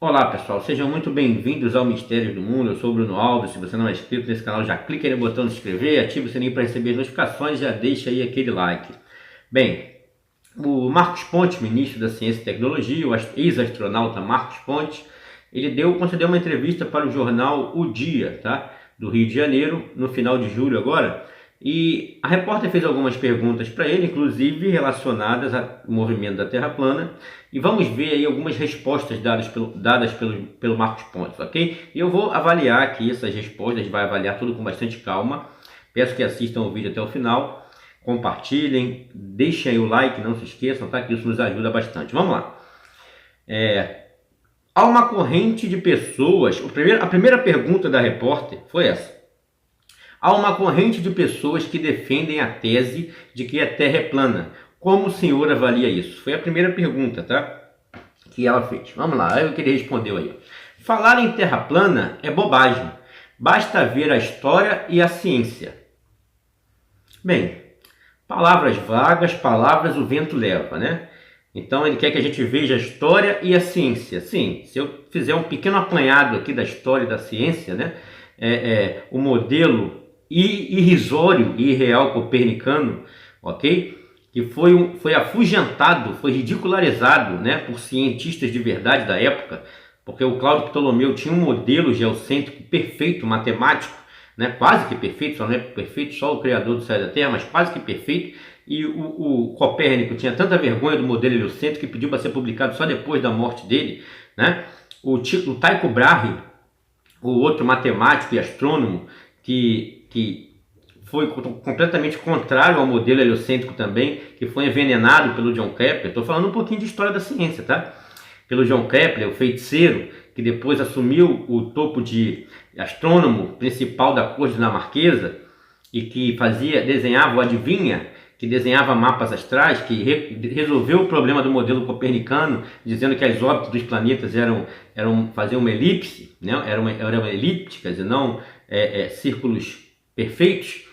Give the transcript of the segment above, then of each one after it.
Olá pessoal, sejam muito bem-vindos ao Mistérios do Mundo. Eu sou o Bruno Alves. Se você não é inscrito nesse canal, já clica aí no botão de se inscrever, ativa o sininho para receber as notificações e já deixa aí aquele like. Bem, o Marcos Pontes, ministro da Ciência e Tecnologia, o ex-astronauta Marcos Pontes, ele concedeu uma entrevista para o jornal O Dia, tá? Do Rio de Janeiro, no final de julho agora. E a repórter fez algumas perguntas para ele, inclusive relacionadas ao movimento da Terra plana, e vamos ver aí algumas respostas dadas pelo Marcos Pontes, ok? E eu vou avaliar aqui essas respostas, a gente vai avaliar tudo com bastante calma. Peço que assistam o vídeo até o final, compartilhem, deixem aí o like, não se esqueçam, tá? Que isso nos ajuda bastante. Vamos lá. Há uma corrente de pessoas, a primeira pergunta da repórter foi essa. Há uma corrente de pessoas que defendem a tese de que a Terra é plana. Como o senhor avalia isso? Foi a primeira pergunta, tá? Que ela fez. Vamos lá, aí o que ele respondeu aí. Falar em Terra plana é bobagem. Basta ver a história e a ciência. Bem, palavras vagas, palavras o vento leva, né? Então ele quer que a gente veja a história e a ciência. Sim, se eu fizer um pequeno apanhado aqui da história e da ciência, né? O modelo irrisório e irreal copernicano, ok? Que foi afugentado, foi ridicularizado, né, por cientistas de verdade da época, porque o Cláudio Ptolomeu tinha um modelo geocêntrico perfeito, matemático, né, quase que perfeito, só não é perfeito, só o Criador do céu e da terra, mas quase que perfeito, e o Copérnico tinha tanta vergonha do modelo heliocêntrico que pediu para ser publicado só depois da morte dele, né? O Tycho Brahe, o outro matemático e astrônomo, que foi completamente contrário ao modelo heliocêntrico também, que foi envenenado pelo John Kepler. Estou falando um pouquinho de história da ciência, tá? Pelo John Kepler, o feiticeiro, que depois assumiu o topo de astrônomo principal da corte dinamarquesa e que desenhava o adivinha, que desenhava mapas astrais, que resolveu o problema do modelo copernicano, dizendo que as órbitas dos planetas faziam uma elipse, né? eram elípticas e não círculos perfeitos,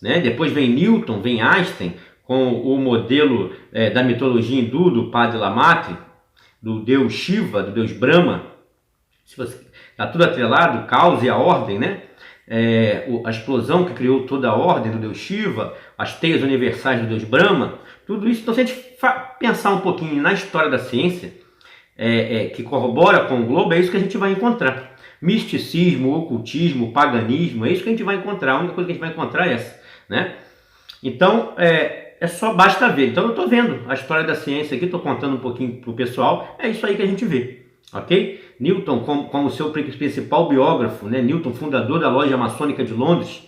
né? Depois vem Newton, vem Einstein, com o modelo da mitologia hindu, do Padre Lamatre, do deus Shiva, do deus Brahma. Está tudo atrelado, o caos e a ordem, né? A explosão que criou toda a ordem do deus Shiva, as teias universais do deus Brahma, tudo isso. Então, se a gente pensar um pouquinho na história da ciência, que corrobora com o globo, é isso que a gente vai encontrar. Misticismo, ocultismo, paganismo, é isso que a gente vai encontrar. A única coisa que a gente vai encontrar é essa, né? Então, só basta ver. Então, eu estou vendo a história da ciência aqui, estou contando um pouquinho para o pessoal, é isso aí que a gente vê, ok? Newton, como seu principal biógrafo, né? Newton, fundador da Loja Maçônica de Londres,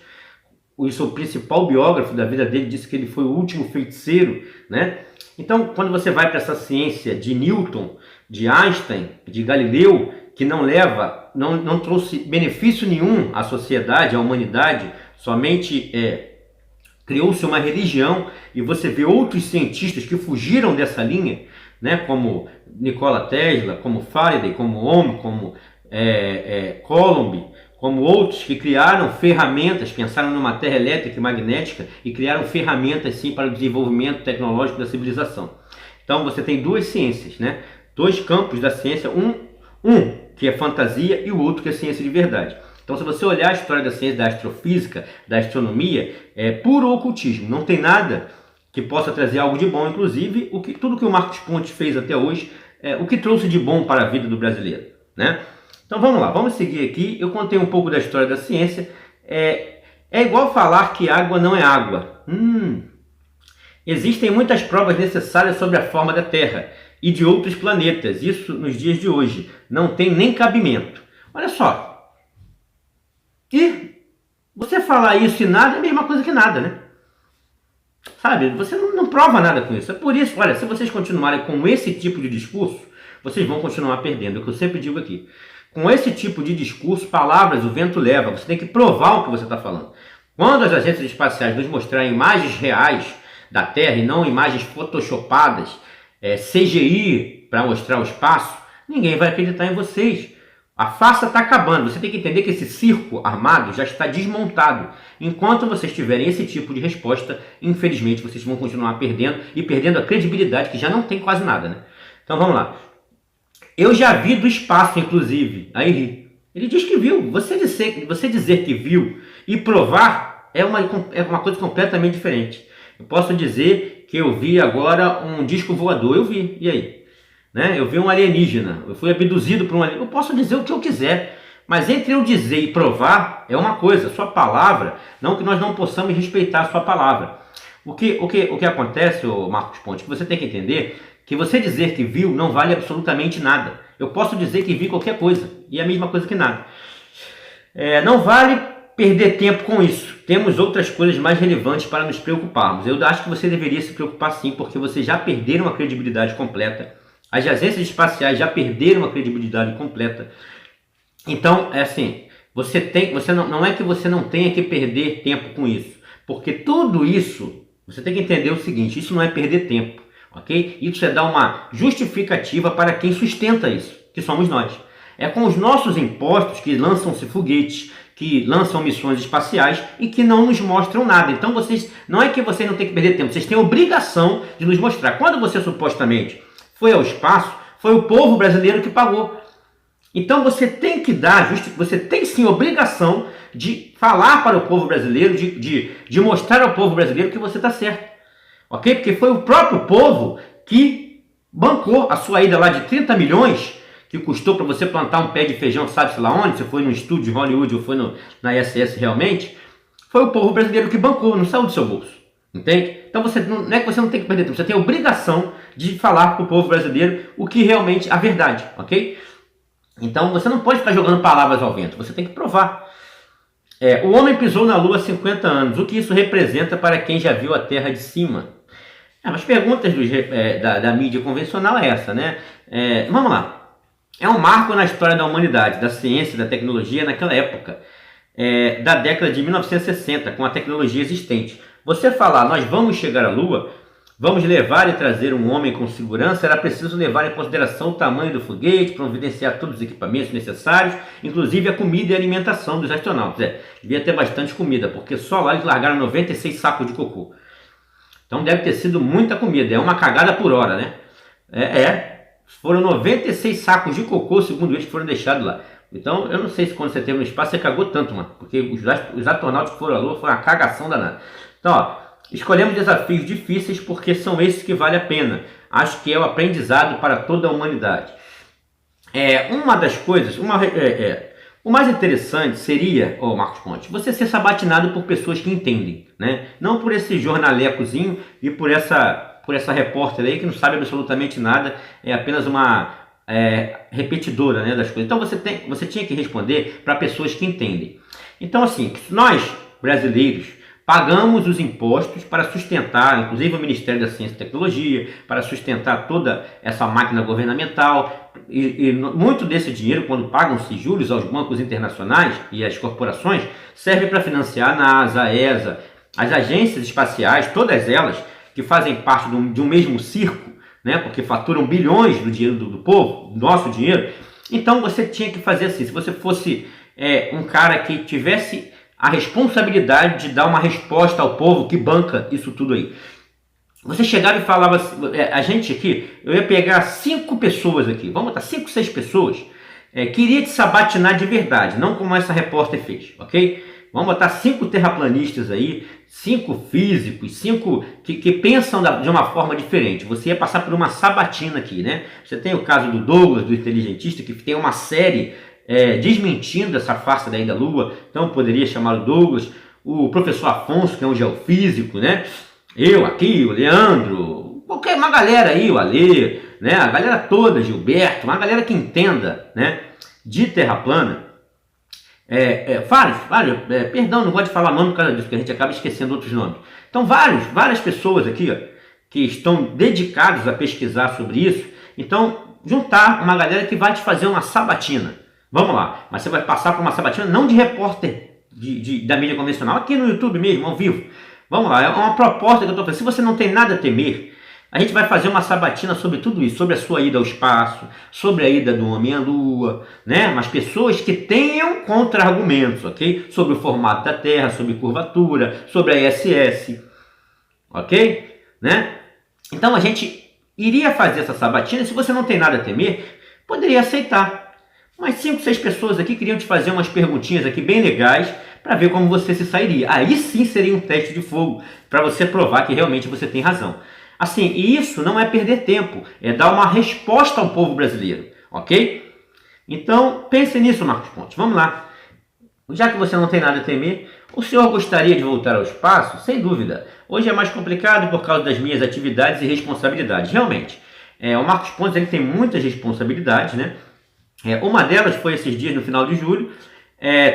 o seu principal biógrafo da vida dele disse que ele foi o último feiticeiro, né? Então, quando você vai para essa ciência de Newton, de Einstein, de Galileu, que não trouxe benefício nenhum à sociedade, à humanidade, somente criou-se uma religião, e você vê outros cientistas que fugiram dessa linha, né, como Nikola Tesla, como Faraday, como Ohm, como Coulomb, como outros que criaram ferramentas, pensaram numa terra elétrica e magnética e criaram ferramentas sim para o desenvolvimento tecnológico da civilização. Então você tem duas ciências, né? Dois campos da ciência, um que é fantasia e o outro que é ciência de verdade. Então, se você olhar a história da ciência, da astrofísica, da astronomia, é puro ocultismo. Não tem nada que possa trazer algo de bom. Inclusive, tudo que o Marcos Pontes fez até hoje, o que trouxe de bom para a vida do brasileiro, né? Então, vamos lá, vamos seguir aqui. Eu contei um pouco da história da ciência. É igual falar que água não é água. Existem muitas provas necessárias sobre a forma da Terra e de outros planetas. Isso nos dias de hoje não tem nem cabimento. Olha só. E você falar isso e nada é a mesma coisa que nada, né? Sabe? Você não prova nada com isso. É por isso, olha, se vocês continuarem com esse tipo de discurso, vocês vão continuar perdendo. É o que eu sempre digo aqui. Com esse tipo de discurso, palavras o vento leva. Você tem que provar o que você está falando. Quando as agências espaciais nos mostrarem imagens reais da Terra e não imagens photoshopadas, CGI para mostrar o espaço, ninguém vai acreditar em vocês. A farsa está acabando. Você tem que entender que esse circo armado já está desmontado. Enquanto vocês tiverem esse tipo de resposta, infelizmente vocês vão continuar perdendo e perdendo a credibilidade, que já não tem quase nada, né? Então vamos lá. Eu já vi do espaço, inclusive. Aí ele diz que viu. Você dizer que viu e provar é uma coisa completamente diferente. Eu posso dizer que eu vi agora um disco voador. Eu vi. E aí? Né? Eu vi um alienígena. Eu fui abduzido por um alienígena. Eu posso dizer o que eu quiser. Mas entre eu dizer e provar é uma coisa. Sua palavra, não que nós não possamos respeitar a sua palavra. O que acontece, Marcos Ponte, que você tem que entender que você dizer que viu não vale absolutamente nada. Eu posso dizer que vi qualquer coisa, e é a mesma coisa que nada. Não vale perder tempo com isso. Temos outras coisas mais relevantes para nos preocuparmos. Eu acho que você deveria se preocupar sim, porque vocês já perderam a credibilidade completa. As agências espaciais já perderam a credibilidade completa. Então, é assim, não é que você não tenha que perder tempo com isso, porque tudo isso, você tem que entender o seguinte, isso não é perder tempo, ok? Isso é dar uma justificativa para quem sustenta isso, que somos nós. É com os nossos impostos que lançam-se foguetes, que lançam missões espaciais e que não nos mostram nada. Então, não é que vocês não têm que perder tempo, vocês têm a obrigação de nos mostrar. Quando você supostamente foi ao espaço, foi o povo brasileiro que pagou. Então você tem que você tem sim a obrigação de falar para o povo brasileiro, de mostrar ao povo brasileiro que você está certo. Ok? Porque foi o próprio povo que bancou a sua ida lá de 30 milhões, que custou para você plantar um pé de feijão, sabe-se lá onde, se foi no estúdio de Hollywood ou foi na ISS realmente, foi o povo brasileiro que bancou, não saiu do seu bolso. Entende? Então não é que você não tem que perder tempo, você tem a obrigação de falar para o povo brasileiro o que realmente é a verdade, ok? Então você não pode ficar jogando palavras ao vento, você tem que provar. O homem pisou na Lua há 50 anos, o que isso representa para quem já viu a Terra de cima? As perguntas da mídia convencional é essa, né? Vamos lá. É um marco na história da humanidade, da ciência, da tecnologia naquela época, da década de 1960, com a tecnologia existente. Você falar, nós vamos chegar à Lua, vamos levar e trazer um homem com segurança, era preciso levar em consideração o tamanho do foguete, providenciar todos os equipamentos necessários, inclusive a comida e a alimentação dos astronautas. Devia ter bastante comida, porque só lá eles largaram 96 sacos de cocô. Então deve ter sido muita comida, é uma cagada por hora, né? Foram 96 sacos de cocô, segundo eles, que foram deixados lá. Então eu não sei se quando você esteve no espaço você cagou tanto, mano, porque os astronautas que foram à Lua foi uma cagação danada. Então, escolhemos desafios difíceis porque são esses que vale a pena. Acho que é o aprendizado para toda a humanidade. Uma das coisas, o mais interessante seria, Marcos Ponte, você ser sabatinado por pessoas que entendem, né? Não por esse jornalecozinho e por essa repórter aí que não sabe absolutamente nada, é apenas uma repetidora, né, das coisas. Então você tinha que responder para pessoas que entendem. Então assim, nós brasileiros pagamos os impostos para sustentar, inclusive o Ministério da Ciência e Tecnologia, para sustentar toda essa máquina governamental. E muito desse dinheiro, quando pagam-se juros aos bancos internacionais e às corporações, serve para financiar a NASA, a ESA, as agências espaciais, todas elas que fazem parte de um mesmo circo, né, porque faturam bilhões do dinheiro do povo, do nosso dinheiro. Então você tinha que fazer assim, se você fosse um cara que tivesse a responsabilidade de dar uma resposta ao povo que banca isso tudo aí. Você chegava e falava, a gente aqui, eu ia pegar 5 pessoas aqui, vamos botar 5, 6 pessoas, queria te sabatinar de verdade, não como essa repórter fez, ok? Vamos botar 5 terraplanistas aí, 5 físicos, 5 que pensam de uma forma diferente. Você ia passar por uma sabatina aqui, né? Você tem o caso do Douglas, do inteligentista, que tem uma série desmentindo essa farsa daí da Lua, então poderia chamar o Douglas, o professor Afonso, que é um geofísico, né? Eu aqui, o Leandro, uma galera aí, o Alê, né? A galera toda, Gilberto, uma galera que entenda, né, de terra plana. Vários, perdão, não gosto de falar nome por causa disso, porque a gente acaba esquecendo outros nomes. Então várias pessoas aqui, que estão dedicados a pesquisar sobre isso. Então juntar uma galera que vai te fazer uma sabatina. Vamos lá, mas você vai passar por uma sabatina não de repórter da mídia convencional, aqui no YouTube mesmo, ao vivo. Vamos lá, é uma proposta que eu estou fazendo. Se você não tem nada a temer, a gente vai fazer uma sabatina sobre tudo isso, sobre a sua ida ao espaço, sobre a ida do homem à Lua, né? Mas pessoas que tenham contra-argumentos, ok? Sobre o formato da Terra, sobre curvatura, sobre a ISS, ok? Né? Então a gente iria fazer essa sabatina, se você não tem nada a temer, poderia aceitar. Mas 5, 6 pessoas aqui queriam te fazer umas perguntinhas aqui bem legais para ver como você se sairia. Aí sim seria um teste de fogo para você provar que realmente você tem razão. Assim, e isso não é perder tempo, é dar uma resposta ao povo brasileiro, ok? Então, pense nisso, Marcos Pontes. Vamos lá. Já que você não tem nada a temer, o senhor gostaria de voltar ao espaço? Sem dúvida. Hoje é mais complicado por causa das minhas atividades e responsabilidades. Realmente, o Marcos Pontes ele tem muitas responsabilidades, né? Uma delas foi esses dias no final de julho.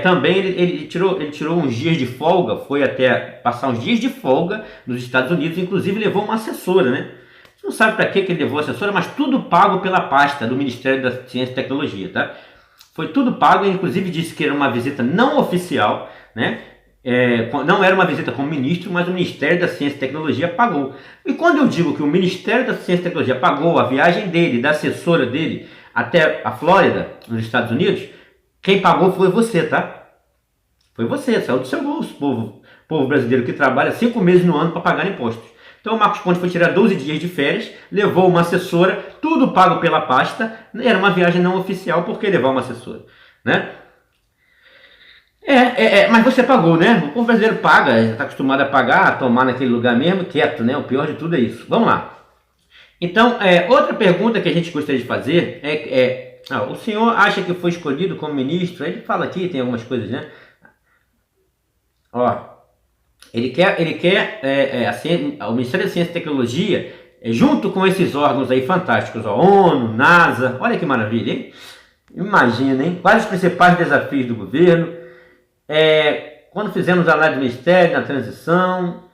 Também ele tirou uns dias de folga, foi até passar uns dias de folga nos Estados Unidos, inclusive levou uma assessora, né? Você não sabe para que ele levou a assessora, mas tudo pago pela pasta do Ministério da Ciência e Tecnologia, tá? Foi tudo pago, inclusive disse que era uma visita não oficial, né? Não era uma visita como ministro, mas o Ministério da Ciência e Tecnologia pagou. E quando eu digo que o Ministério da Ciência e Tecnologia pagou a viagem dele, da assessora dele, até a Flórida, nos Estados Unidos, quem pagou foi você, tá? Foi você, saiu do seu bolso, povo brasileiro que trabalha 5 meses no ano para pagar impostos. Então o Marcos Pontes foi tirar 12 dias de férias, levou uma assessora, tudo pago pela pasta, era uma viagem não oficial, por que levar uma assessora, né? Mas você pagou, né? O povo brasileiro paga, está acostumado a pagar, a tomar naquele lugar mesmo, quieto, né? O pior de tudo é isso. Vamos lá. Então, outra pergunta que a gente gostaria de fazer o senhor acha que foi escolhido como ministro? Ele fala aqui, tem algumas coisas, né? Ele quer o Ministério da Ciência e Tecnologia, junto com esses órgãos aí fantásticos, ONU, NASA, olha que maravilha, hein? Imagina, hein? Quais os principais desafios do governo? Quando fizemos a análise do Ministério, na transição,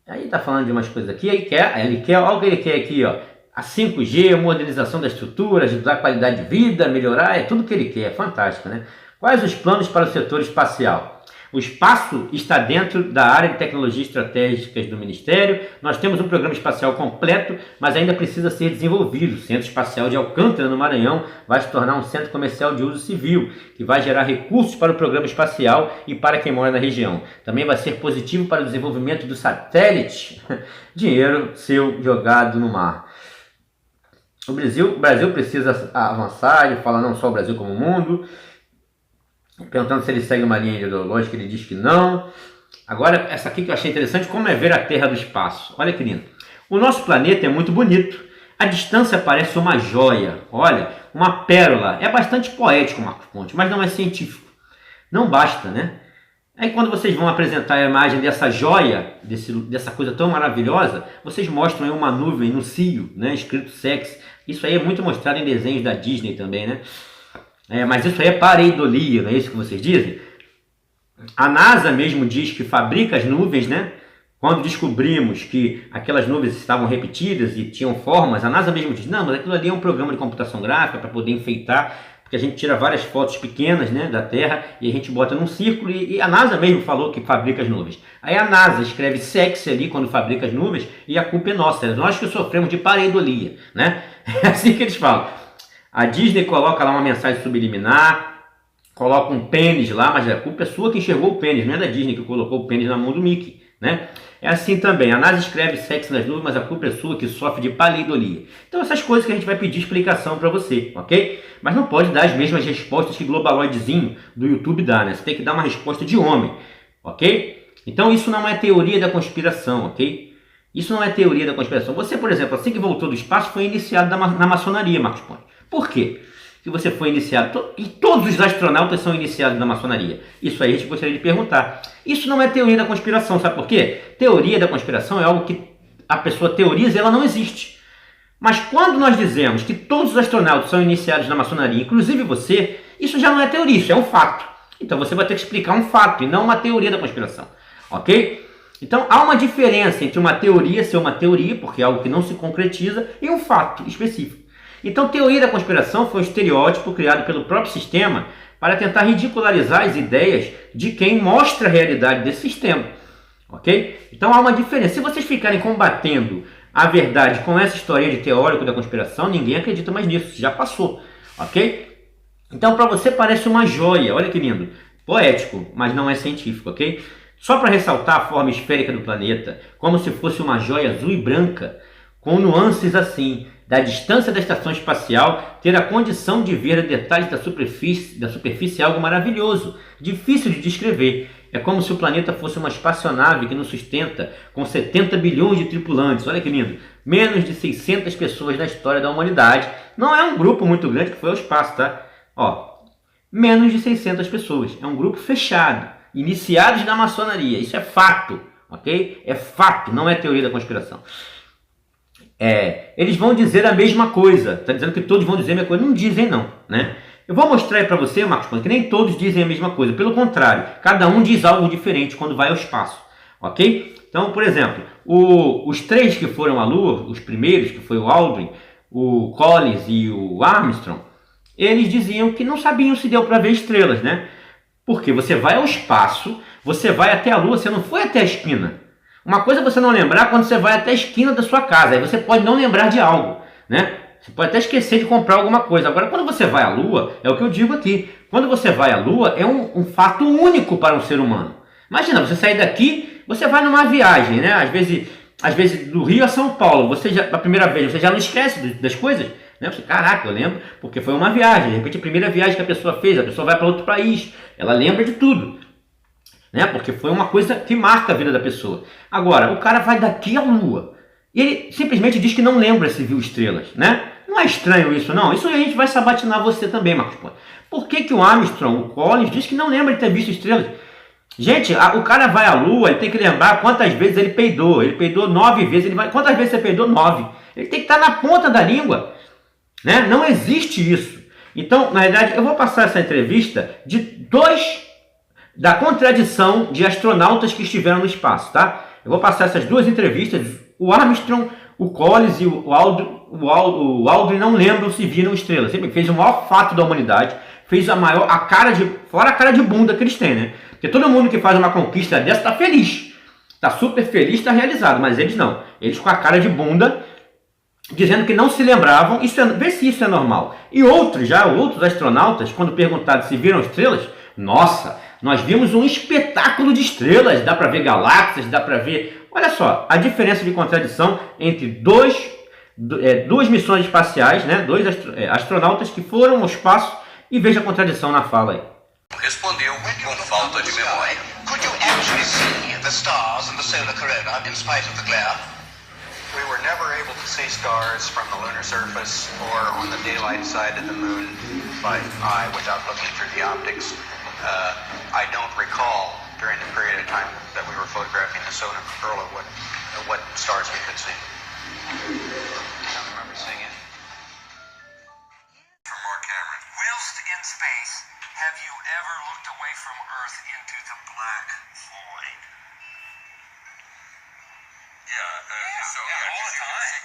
aí tá falando de umas coisas aqui, ele quer, olha o que ele quer aqui, ó. A 5G, a modernização da estrutura, ajudar a qualidade de vida, melhorar, é tudo que ele quer, é fantástico, né? Quais os planos para o setor espacial? O espaço está dentro da área de tecnologias estratégicas do Ministério. Nós temos um programa espacial completo, mas ainda precisa ser desenvolvido. O Centro Espacial de Alcântara, no Maranhão, vai se tornar um centro comercial de uso civil, que vai gerar recursos para o programa espacial e para quem mora na região. Também vai ser positivo para o desenvolvimento do satélite. Dinheiro seu jogado no mar. O Brasil precisa avançar, ele fala não só o Brasil como o mundo. Perguntando se ele segue uma linha ideológica, ele diz que não. Agora, essa aqui que eu achei interessante, como é ver a Terra do espaço. Olha que lindo. O nosso planeta é muito bonito. A distância parece uma joia. Olha, uma pérola. É bastante poético, Marcos Pontes, mas não é científico. Não basta, né? Aí quando vocês vão apresentar a imagem dessa joia, dessa coisa tão maravilhosa, vocês mostram aí uma nuvem no cio, né? Escrito sex. Isso aí é muito mostrado em desenhos da Disney também, né? Mas isso aí é pareidolia, não é isso que vocês dizem? A NASA mesmo diz que fabrica as nuvens, né? Quando descobrimos que aquelas nuvens estavam repetidas e tinham formas, a NASA mesmo diz, não, mas aquilo ali é um programa de computação gráfica para poder enfeitar, porque a gente tira várias fotos pequenas, né, da Terra e a gente bota num círculo e a NASA mesmo falou que fabrica as nuvens. Aí a NASA escreve sexy ali quando fabrica as nuvens e a culpa é nossa, nós que sofremos de pareidolia, né? É assim que eles falam. A Disney coloca lá uma mensagem subliminar, coloca um pênis lá, mas a culpa é sua que enxergou o pênis, não é da Disney que colocou o pênis na mão do Mickey, né? É assim também, a NASA escreve sexo nas nuvens, mas a culpa é sua que sofre de pareidolia. Então essas coisas que a gente vai pedir explicação para você, ok? Mas não pode dar as mesmas respostas que Globaloidezinho do YouTube dá, né? Você tem que dar uma resposta de homem, ok? Então isso não é teoria da conspiração, ok? Isso não é teoria da conspiração. Você, por exemplo, assim que voltou do espaço, foi iniciado na maçonaria, Marcos Pontes. Por quê? Que você foi iniciado, e todos os astronautas são iniciados na maçonaria. Isso aí a gente gostaria de perguntar. Isso não é teoria da conspiração, sabe por quê? Teoria da conspiração é algo que a pessoa teoriza e ela não existe. Mas quando nós dizemos que todos os astronautas são iniciados na maçonaria, inclusive você, isso já não é teoria, isso é um fato. Então você vai ter que explicar um fato e não uma teoria da conspiração, ok? Então há uma diferença entre uma teoria ser uma teoria, porque é algo que não se concretiza, e um fato específico. Então, teoria da conspiração foi um estereótipo criado pelo próprio sistema para tentar ridicularizar as ideias de quem mostra a realidade desse sistema, ok? Então, há uma diferença. Se vocês ficarem combatendo a verdade com essa história de teórico da conspiração, ninguém acredita mais nisso, já passou, ok? Então, para você parece uma joia, olha que lindo, poético, mas não é científico, ok? Só para ressaltar a forma esférica do planeta, como se fosse uma joia azul e branca, com nuances assim, da distância da estação espacial, ter a condição de ver detalhes da superfície é algo maravilhoso, difícil de descrever. É como se o planeta fosse uma espaçonave que nos sustenta, com 70 bilhões de tripulantes. Olha que lindo! Menos de 600 pessoas na história da humanidade. Não é um grupo muito grande que foi ao espaço, tá? Ó, menos de 600 pessoas. É um grupo fechado, iniciados na maçonaria. Isso é fato, ok? É fato, não é teoria da conspiração. Eles vão dizer a mesma coisa. Está dizendo que todos vão dizer a mesma coisa. Não dizem não, né? Eu vou mostrar aí para você, Marcos Pontes, que nem todos dizem a mesma coisa. Pelo contrário, cada um diz algo diferente quando vai ao espaço, ok? Então, por exemplo, os três que foram à Lua, os primeiros, que foi o Aldrin, o Collins e o Armstrong, eles diziam que não sabiam se deu para ver estrelas, né? Porque você vai ao espaço, você vai até a Lua, você não foi até a esquina. Uma coisa é você não lembrar quando você vai até a esquina da sua casa, aí você pode não lembrar de algo, né? Você pode até esquecer de comprar alguma coisa. Agora, quando você vai à Lua, é o que eu digo aqui. Quando você vai à Lua, é um fato único para um ser humano. Imagina, você sair daqui, você vai numa viagem, né? Às vezes do Rio a São Paulo, você já, a primeira vez, você já não esquece das coisas, né? Você, caraca, eu lembro, porque foi uma viagem. De repente, a primeira viagem que a pessoa fez, a pessoa vai para outro país, ela lembra de tudo, né? Porque foi uma coisa que marca a vida da pessoa. Agora, o cara vai daqui à Lua e ele simplesmente diz que não lembra se viu estrelas, né? Não é estranho isso, não? Isso a gente vai sabatinar você também, Marcos Pontes. Por que o Armstrong, o Collins, diz que não lembra de ter visto estrelas? Gente, o cara vai à Lua, ele tem que lembrar quantas vezes ele peidou. Ele peidou 9 vezes. Quantas vezes você peidou? 9. Ele tem que estar na ponta da língua, né? Não existe isso. Então, na verdade, eu vou passar essa entrevista da contradição de astronautas que estiveram no espaço, tá? Eu vou passar essas duas entrevistas. O Armstrong, o Collins e o Aldrin não lembram se viram estrelas. Sempre fez o maior fato da humanidade. Fez fora a cara de bunda que eles têm, né? Porque todo mundo que faz uma conquista dessa está feliz. Está super feliz, está realizado. Mas eles não. Eles com a cara de bunda, dizendo que não se lembravam. Vê se isso é normal. E outros astronautas, quando perguntados se viram estrelas, nossa, nós vimos um espetáculo de estrelas. Dá para ver galáxias, dá para ver... Olha só, a diferença de contradição entre duas missões espaciais, né? Dois astronautas que foram ao espaço, e veja a contradição na fala aí. Respondeu com falta de memória. Could you actually see the stars in the solar corona in spite of the glare? We were never able to see stars from the lunar surface or on the daylight side of the moon by eye without looking through the optics. I don't recall during the period of time that we were photographing the solar corona what stars we could see. I don't remember seeing it. From Mark Cameron. Whilst in space, have you ever looked away from Earth into the black void? All the time.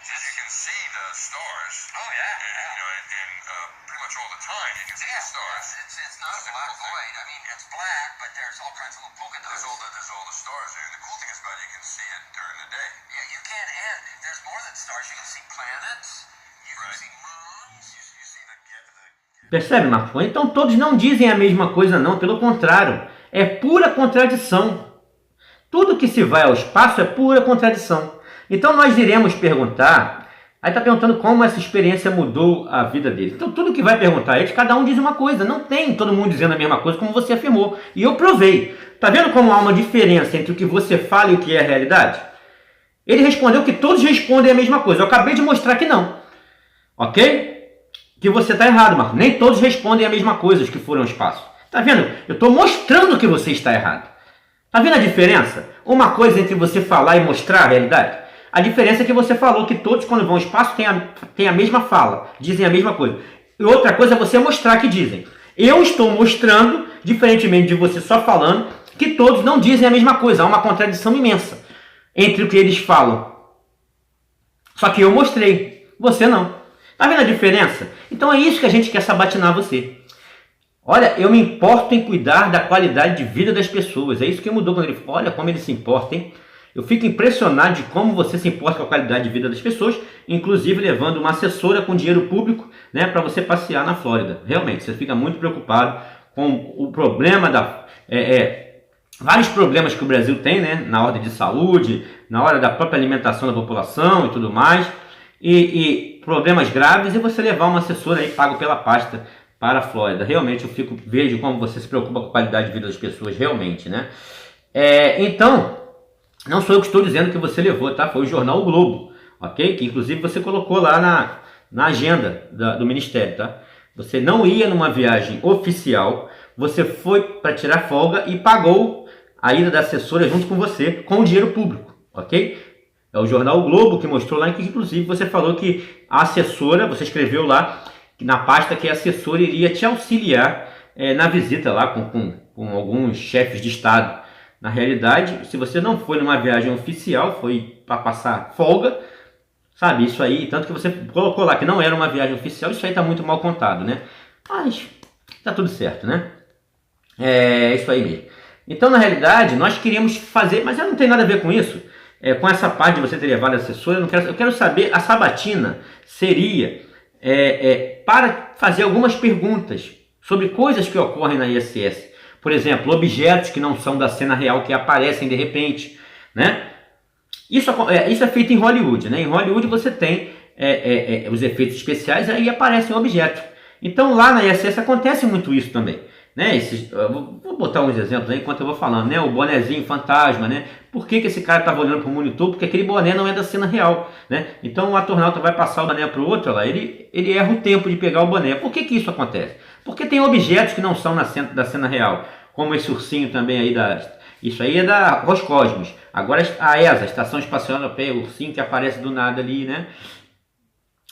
You can see the stars. Oh yeah. And pretty much all the time you can see the stars. It's not a black void. I mean, it's black, but there's all kinds of little polka dots. There's all the stars there. And the cool thing is about it, you can see it during the day. Yeah, you can't end. There's more than stars. You can see planets. You can see moons. You see the Percebe, Marcos? Então todos não dizem a mesma coisa, não. Pelo contrário, é pura contradição. Tudo que se vai ao espaço é pura contradição. Então nós iremos perguntar. Aí está perguntando como essa experiência mudou a vida deles. Então tudo que vai perguntar a eles, cada um diz uma coisa. Não tem todo mundo dizendo a mesma coisa como você afirmou. E eu provei. Está vendo como há uma diferença entre o que você fala e o que é a realidade? Ele respondeu que todos respondem a mesma coisa. Eu acabei de mostrar que não. Ok? Que você está errado, Marcos. Nem todos respondem a mesma coisa, os que foram ao espaço. Está vendo? Eu estou mostrando que você está errado. Está vendo a diferença? Uma coisa entre você falar e mostrar a realidade. A diferença é que você falou que todos, quando vão ao espaço, têm a mesma fala, dizem a mesma coisa. E outra coisa é você mostrar que dizem. Eu estou mostrando, diferentemente de você só falando, que todos não dizem a mesma coisa. Há uma contradição imensa entre o que eles falam. Só que eu mostrei, você não. Está vendo a diferença? Então é isso que a gente quer sabatinar você. Olha, eu me importo em cuidar da qualidade de vida das pessoas. É isso que mudou quando ele falou. Olha como ele se importa, hein? Eu fico impressionado de como você se importa com a qualidade de vida das pessoas, inclusive levando uma assessora com dinheiro público, né, para você passear na Flórida. Realmente, você fica muito preocupado com o problema vários problemas que o Brasil tem, né, na ordem de saúde, na hora da própria alimentação da população e tudo mais. e problemas graves e você levar uma assessora aí pago pela pasta para a Flórida. Realmente eu vejo como você se preocupa com a qualidade de vida das pessoas, realmente, né? Então, não sou eu que estou dizendo que você levou, tá? Foi o jornal O Globo, ok? Que inclusive você colocou lá na agenda do Ministério, tá? Você não ia numa viagem oficial, você foi para tirar folga e pagou a ida da assessora junto com você, com o dinheiro público, ok? É o jornal O Globo que mostrou lá, que inclusive você falou que a assessora, você escreveu lá na pasta que a assessora iria te auxiliar na visita lá com alguns chefes de Estado. Na realidade, se você não foi numa viagem oficial, foi para passar folga, sabe, isso aí, tanto que você colocou lá que não era uma viagem oficial, isso aí tá muito mal contado, né? Mas tá tudo certo, né? É isso aí mesmo. Então, na realidade, nós queríamos fazer, mas não tem nada a ver com isso, com essa parte de você ter levado a assessora, eu quero saber, a sabatina seria para fazer algumas perguntas sobre coisas que ocorrem na ISS. Por exemplo, objetos que não são da cena real, que aparecem de repente, né? Isso é feito em Hollywood, né? Em Hollywood você tem os efeitos especiais e aí aparecem objetos. Então lá na ISS acontece muito isso também, né? Vou botar uns exemplos aí enquanto eu vou falando, né? O bonezinho fantasma, né? Por que esse cara estava olhando para o monitor? Porque aquele boné não é da cena real, né? Então o astronauta vai passar o boné para o outro, lá, ele erra o tempo de pegar o boné. Por que isso acontece? Porque tem objetos que não são da cena real, como esse ursinho também aí isso aí é da Roscosmos. Agora a ESA, a Estação Espacial Europeia, o ursinho que aparece do nada ali, né?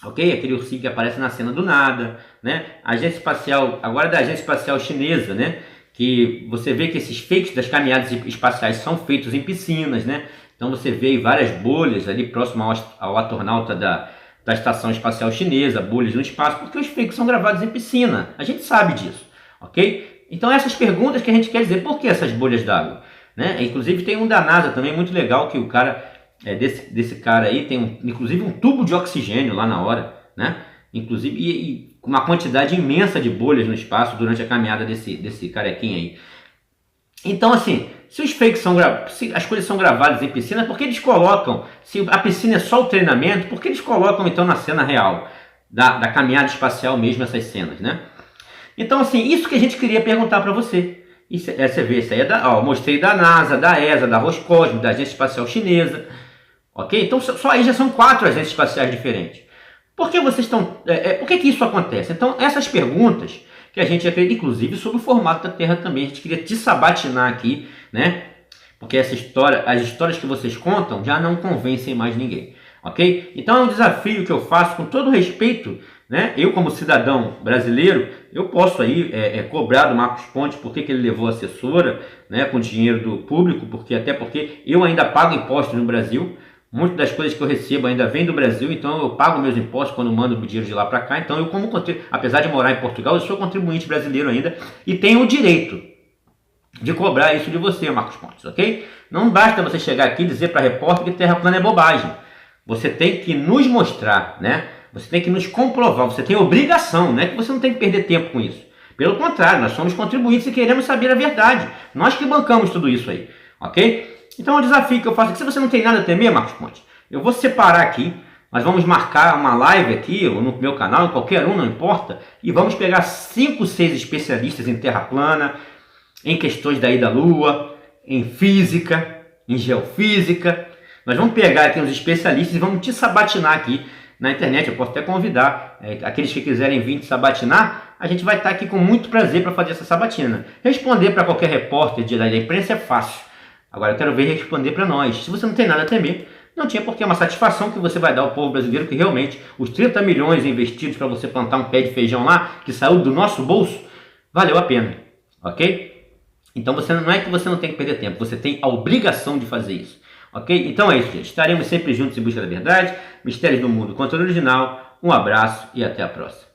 Ok? Aquele ursinho que aparece na cena do nada, né? A agência espacial, agora da agência espacial chinesa, né? Que você vê que esses fakes das caminhadas espaciais são feitos em piscinas, né? Então você vê várias bolhas ali próximo ao astronauta da Estação Espacial Chinesa, bolhas no espaço, porque os fakes são gravados em piscina. A gente sabe disso, ok? Então essas perguntas que a gente quer dizer, por que essas bolhas d'água? Né? Inclusive tem um da NASA também muito legal, que o cara, desse cara aí, tem inclusive um tubo de oxigênio lá na hora, né? Inclusive, e uma quantidade imensa de bolhas no espaço durante a caminhada desse carequinha aí. Então assim, se os fakes se as coisas são gravadas em piscina, por que eles colocam, se a piscina é só o treinamento, por que eles colocam então na cena real, da caminhada espacial mesmo, essas cenas, né? Então assim, isso que a gente queria perguntar para você. Você vê, isso aí mostrei da NASA, da ESA, da Roscosmos, da Agência Espacial Chinesa, ok? Então só aí já são 4 agências espaciais diferentes. Por que vocês estão... por que isso acontece? Então essas perguntas que a gente acredita, inclusive sobre o formato da Terra também, a gente queria te sabatinar aqui, né? Porque as histórias que vocês contam já não convencem mais ninguém, ok? Então é um desafio que eu faço com todo respeito, né? Eu como cidadão brasileiro, eu posso aí cobrar do Marcos Pontes por que ele levou a assessora, né, com dinheiro do público, até porque eu ainda pago impostos no Brasil, muitas das coisas que eu recebo ainda vem do Brasil, então eu pago meus impostos quando mando o dinheiro de lá para cá. Então eu, apesar de morar em Portugal, eu sou contribuinte brasileiro ainda e tenho o direito de cobrar isso de você, Marcos Pontes, ok? Não basta você chegar aqui e dizer para a repórter que Terra plana é bobagem. Você tem que nos mostrar, né? Você tem que nos comprovar, você tem obrigação, não é que você não tem que perder tempo com isso. Pelo contrário, nós somos contribuintes e queremos saber a verdade. Nós que bancamos tudo isso aí, ok? Então é um desafio que eu faço aqui. Se você não tem nada a temer, Marcos Pontes, eu vou separar aqui, nós vamos marcar uma live aqui, ou no meu canal, em qualquer um, não importa, e vamos pegar 5, 6 especialistas em terra plana, em questões da ida à Lua, em física, em geofísica. Nós vamos pegar aqui uns especialistas e vamos te sabatinar aqui na internet. Eu posso até convidar aqueles que quiserem vir te sabatinar. A gente vai estar aqui com muito prazer para fazer essa sabatina. Responder para qualquer repórter da imprensa é fácil. Agora eu quero ver responder para nós. Se você não tem nada a temer, não tinha porque, é uma satisfação que você vai dar ao povo brasileiro, que realmente os 30 milhões investidos para você plantar um pé de feijão lá, que saiu do nosso bolso, valeu a pena, ok? Então não é que você não tem que perder tempo, você tem a obrigação de fazer isso, ok? Então é isso, gente. Estaremos sempre juntos em busca da verdade, mistérios do mundo, conteúdo original. Um abraço e até a próxima.